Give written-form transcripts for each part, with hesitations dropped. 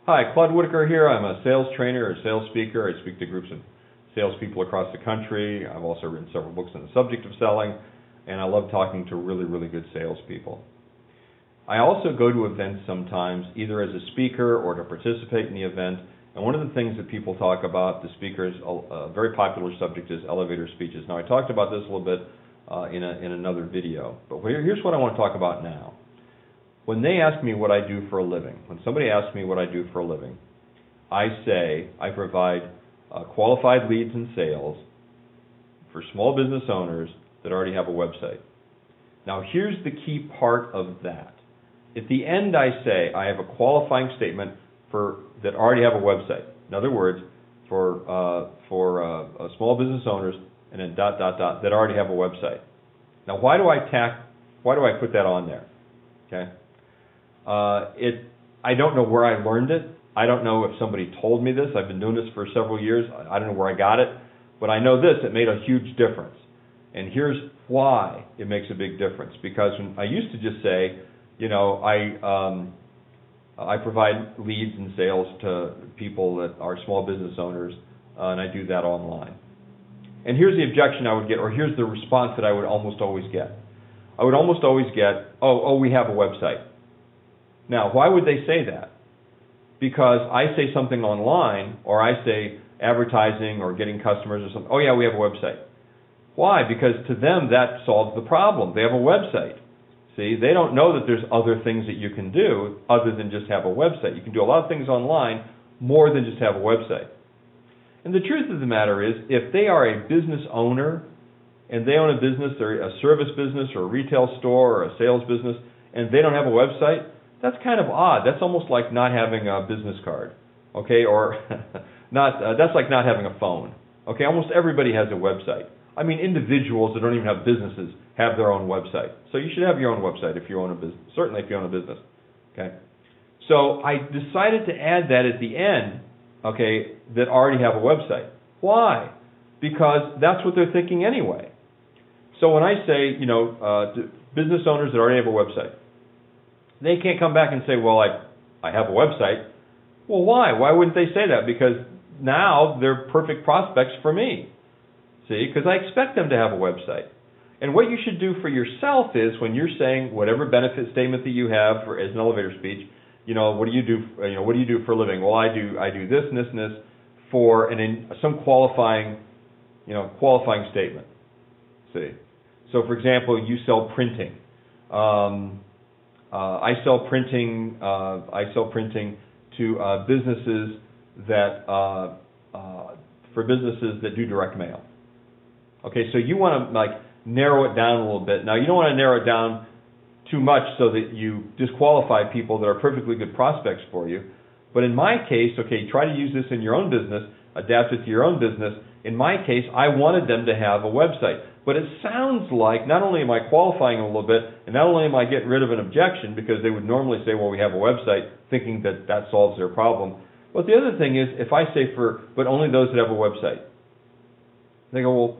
Hi, Claude Whitacre here. I'm a sales trainer or sales speaker. I speak to groups of salespeople across the country. I've also written several books on the subject of selling, and I love talking to really, really good salespeople. I also go to events sometimes, either as a speaker or to participate in the event, and one of the things that people talk about, the speakers, a very popular subject is elevator speeches. Now, I talked about this a little bit in another video, but here's what I want to talk about now. When they ask me what I do for a living, when somebody asks me what I do for a living, I say I provide qualified leads and sales for small business owners that already have a website. Now, here's the key part of that. At the end, I say I have a qualifying statement that already have a website. In other words, for small business owners, and then ... that already have a website. Now, why do I put that on there? Okay. I don't know where I learned it. I don't know if somebody told me this. I've been doing this for several years. I don't know where I got it, but I know this: it made a huge difference. And here's why it makes a big difference. Because I used to just say, you know, I provide leads and sales to people that are small business owners, and I do that online. And here's the objection I would get, or here's the response that I would almost always get. I would almost always get, oh, we have a website. Now, why would they say that? Because I say something online, or I say advertising or getting customers or something, oh yeah, we have a website. Why? Because to them that solves the problem. They have a website. See, they don't know that there's other things that you can do other than just have a website. You can do a lot of things online more than just have a website. And the truth of the matter is, if they are a business owner and they own a business, or a service business or a retail store or a sales business, and they don't have a website, that's kind of odd. That's almost like not having a business card, okay? Or that's like not having a phone, okay? Almost everybody has a website. I mean, individuals that don't even have businesses have their own website. So you should have your own website if you own a business, certainly if you own a business, okay? So I decided to add that at the end, okay, that already have a website. Why? Because that's what they're thinking anyway. So when I say, you know, to business owners that already have a website, they can't come back and say, well, I have a website. Well, why? Why wouldn't they say that? Because now they're perfect prospects for me. See, because I expect them to have a website. And what you should do for yourself is, when you're saying whatever benefit statement that you have as an elevator speech, you know, what do you do? What do you do for a living? Well, I do this and this and this for some qualifying statement. See, so for example, you sell printing. I sell printing to businesses for businesses that do direct mail. Okay, so you want to narrow it down a little bit. Now, you don't want to narrow it down too much so that you disqualify people that are perfectly good prospects for you. But in my case, okay, try to use this in your own business, adapt it to your own business. In my case, I wanted them to have a website. But it sounds like not only am I qualifying a little bit, and not only am I getting rid of an objection, because they would normally say, well, we have a website, thinking that solves their problem. But the other thing is, if I say but only those that have a website, they go, well,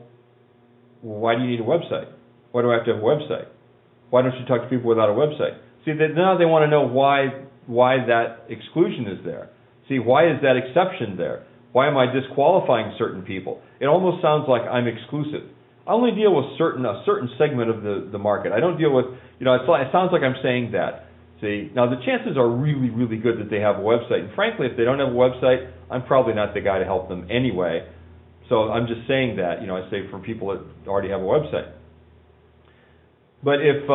why do you need a website? Why do I have to have a website? Why don't you talk to people without a website? See, now they want to know why that exclusion is there. See, why is that exception there? Why am I disqualifying certain people? It almost sounds like I'm exclusive. I only deal with a certain segment of the market. I don't deal with, it sounds like I'm saying that. See, now the chances are really, really good that they have a website. And frankly, if they don't have a website, I'm probably not the guy to help them anyway. So I'm just saying that, I say for people that already have a website. But if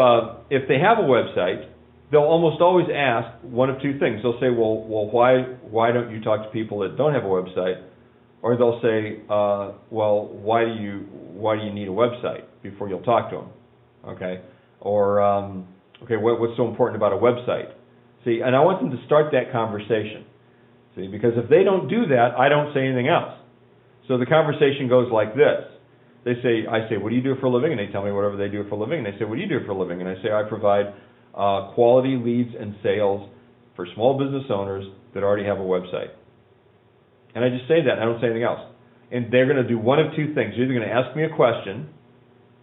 they have a website, they'll almost always ask one of two things. They'll say, well, why don't you talk to people that don't have a website? Or they'll say, well, why do you need a website before you'll talk to them? Okay. Or okay, what's so important about a website? See, and I want them to start that conversation. See, because if they don't do that, I don't say anything else. So the conversation goes like this. I say, what do you do for a living? And they tell me whatever they do for a living. And they say, what do you do for a living? And I say, I provide quality leads and sales for small business owners that already have a website. And I just say that. I don't say anything else. And they're going to do one of two things. They're either going to ask me a question,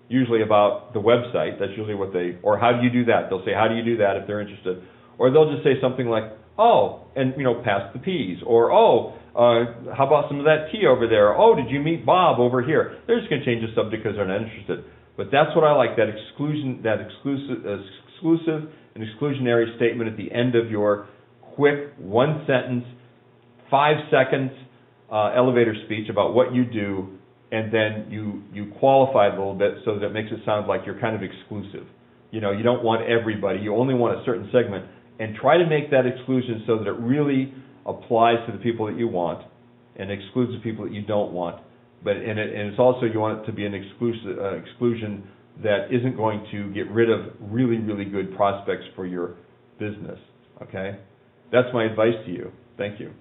usually about the website. That's usually or how do you do that? They'll say, how do you do that if they're interested? Or they'll just say something like, oh, and pass the peas, or oh, how about some of that tea over there? Oh, did you meet Bob over here? They're just going to change the subject because they're not interested. But that's what I like, that exclusive and exclusionary statement at the end of your quick 1 sentence, 5 seconds elevator speech about what you do, and then you qualify it a little bit so that it makes it sound like you're kind of exclusive. You don't want everybody, you only want a certain segment, and try to make that exclusion so that it really applies to the people that you want and excludes the people that you don't want. And it's also, you want it to be an exclusion that isn't going to get rid of really, really good prospects for your business. Okay? That's my advice to you. Thank you.